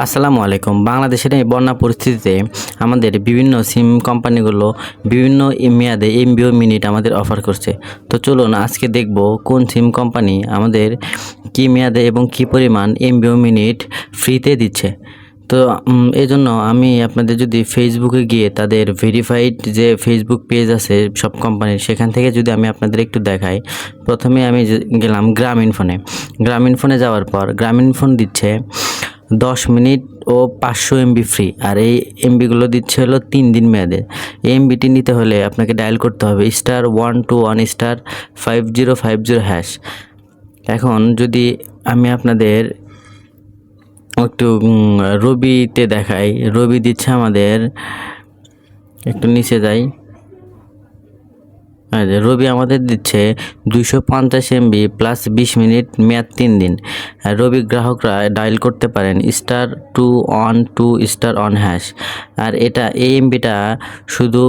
আসসালামু আলাইকুম। বাংলাদেশের এই বন্যা পরিস্থিতিতে আমাদের বিভিন্ন সিম কোম্পানিগুলো বিভিন্ন মেয়াদে এমবি ও মিনিট আমাদের অফার করছে। তো চলুন আজকে দেখব কোন সিম কোম্পানি আমাদের কী মেয়াদে এবং কী পরিমাণ এমবি ও মিনিট ফ্রিতে দিচ্ছে। তো এজন্য আমি আপনাদের যদি ফেসবুকে গিয়ে তাদের ভেরিফাইড যে ফেসবুক পেজ আছে সব কোম্পানির, সেখান থেকে যদি আমি আপনাদের একটু দেখাই। প্রথমে আমি গেলাম গ্রামীণফোনে। গ্রামীণফোনে যাওয়ার পর গ্রামীণফোন দিচ্ছে 10 মিনিট ও 500 এমবি ফ্রি, আর এই এমবিগুলো দিচ্ছে হলো 3 দিন মেয়াদে। এই এমবিটি নিতে হলে আপনাকে ডায়াল করতে হবে *121 *5050 হ্যাশ। এখন যদি আমি আপনাদের একটু রবিতে দেখাই, রবি দিচ্ছে আমাদের, একটু নিচে যাই, রবি আমাদের দিচ্ছে 250 এমবি প্লাস 20 মিনিট মেয়াদ 3 দিন। রবি গ্রাহকরা ডায়াল করতে পারেন *112 হ্যাশ। আর এই এমবিটা শুধু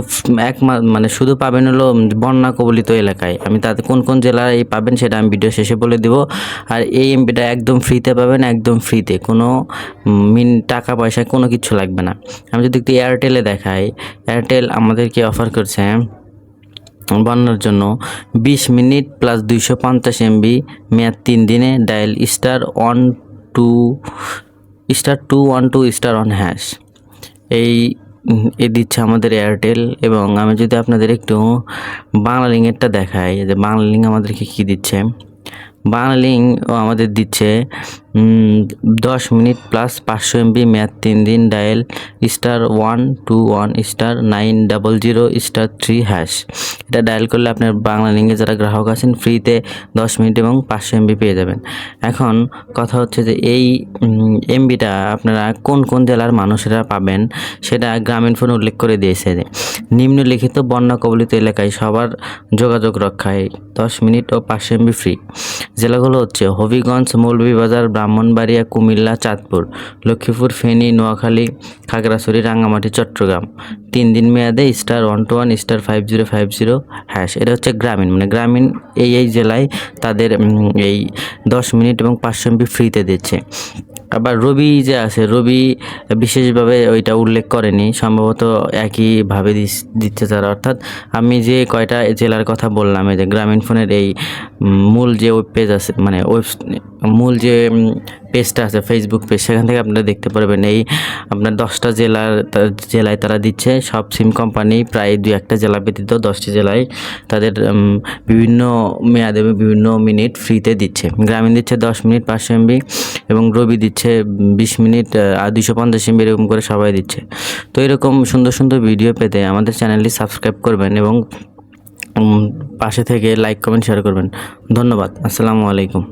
মানে শুধু পাবেন হলো বন্যা কবলিত এলাকায়। আমি তাতে কোন কোন জেলায় পাবেন সেটা আমি ভিডিও শেষে বলে দেব। আর এই এমবিটা একদম ফ্রিতে পাবেন, একদম ফ্রিতে, কোনো টাকা পয়সা কোনো কিছু লাগবে না। আমি যদি একটু এয়ারটেলে দেখাই, এয়ারটেল আমাদেরকে অফার করছে বন্যার জন্য 20 মিনিট প্লাস 250 এমবি মেয়াদ 3 দিনে। Dial *212 hash. এই দিচ্ছে আমাদের এয়ারটেল। এবং আমি যদি আপনাদের একটু বাংলালিংকেরটা দেখাই, যে বাংলালিংক আমাদেরকে কি দিচ্ছে। বাংলালিংক আমাদের দিচ্ছে 10 মিনিট প্লাস 500 এমবি মেয়াদ 3 দিন। Dial *121*900*3 hash. এটা ডায়াল করলে আপনার বাংলালিংকে যারা গ্রাহক আছেন ফ্রিতে 10 মিনিট এবং 500 এমবি পেয়ে যাবেন। এখন কথা হচ্ছে যে এই এমবিটা আপনারা কোন কোন জেলার মানুষেরা পাবেন সেটা গ্রামীণফোন উল্লেখ করে দিয়েছে যে নিম্নলিখিত বন্যা কবলিত এলাকায় সবার যোগাযোগ রক্ষায় 10 মিনিট ও 500 এমবি ফ্রি। জেলাগুলো হচ্ছে হবিগঞ্জ, মৌলভীবাজার, ব্রাহ্মণবাড়িয়া, কুমিল্লা, চাঁদপুর, লক্ষ্মীপুর, ফেনী, নোয়াখালী, খাগড়াছড়ি, রাঙ্গামাটি, চট্টগ্রাম। 3 দিন মেয়াদে *121*5050 হ্যাশ। এটা হচ্ছে গ্রামীণ, মানে গ্রামীণ এই জেলায় তাদের এই 10 মিনিট এবং 500 এমবি ফ্রিতে দিচ্ছে। আবার রবি যে আছে, রবি বিশেষভাবে ওইটা উল্লেখ করেনি, সম্ভবত একইভাবে দিচ্ছে তারা। অর্থাৎ আমি যে কয়টা জেলার কথা বললাম, এই যে গ্রামীণফোনের এই মূল যে ওয়েব পেজ আছে, মানে মূল যে পেজটা আছে ফেসবুক পেজ, সেখান থেকে আপনারা দেখতে পারবেন এই আপনার 10টা জেলায় তারা দিচ্ছে। সব সিম কোম্পানি প্রায় 2-1টা জেলা ব্যতীত 10টি জেলায় তাদের বিভিন্ন মেয়াদে বিভিন্ন মিনিট ফ্রিতে দিচ্ছে। গ্রামীণ দিচ্ছে 10 মিনিট 500 এমবি এবং রবি দিচ্ছে 20 মিনিট আর 250 এমবি, এরকম করে সবাই দিচ্ছে। তো এরকম সুন্দর সুন্দর ভিডিও পেতে আমাদের চ্যানেলটি সাবস্ক্রাইব করবেন এবং পাশে থেকে লাইক, কমেন্ট, শেয়ার করবেন। ধন্যবাদ। আসসালামু আলাইকুম।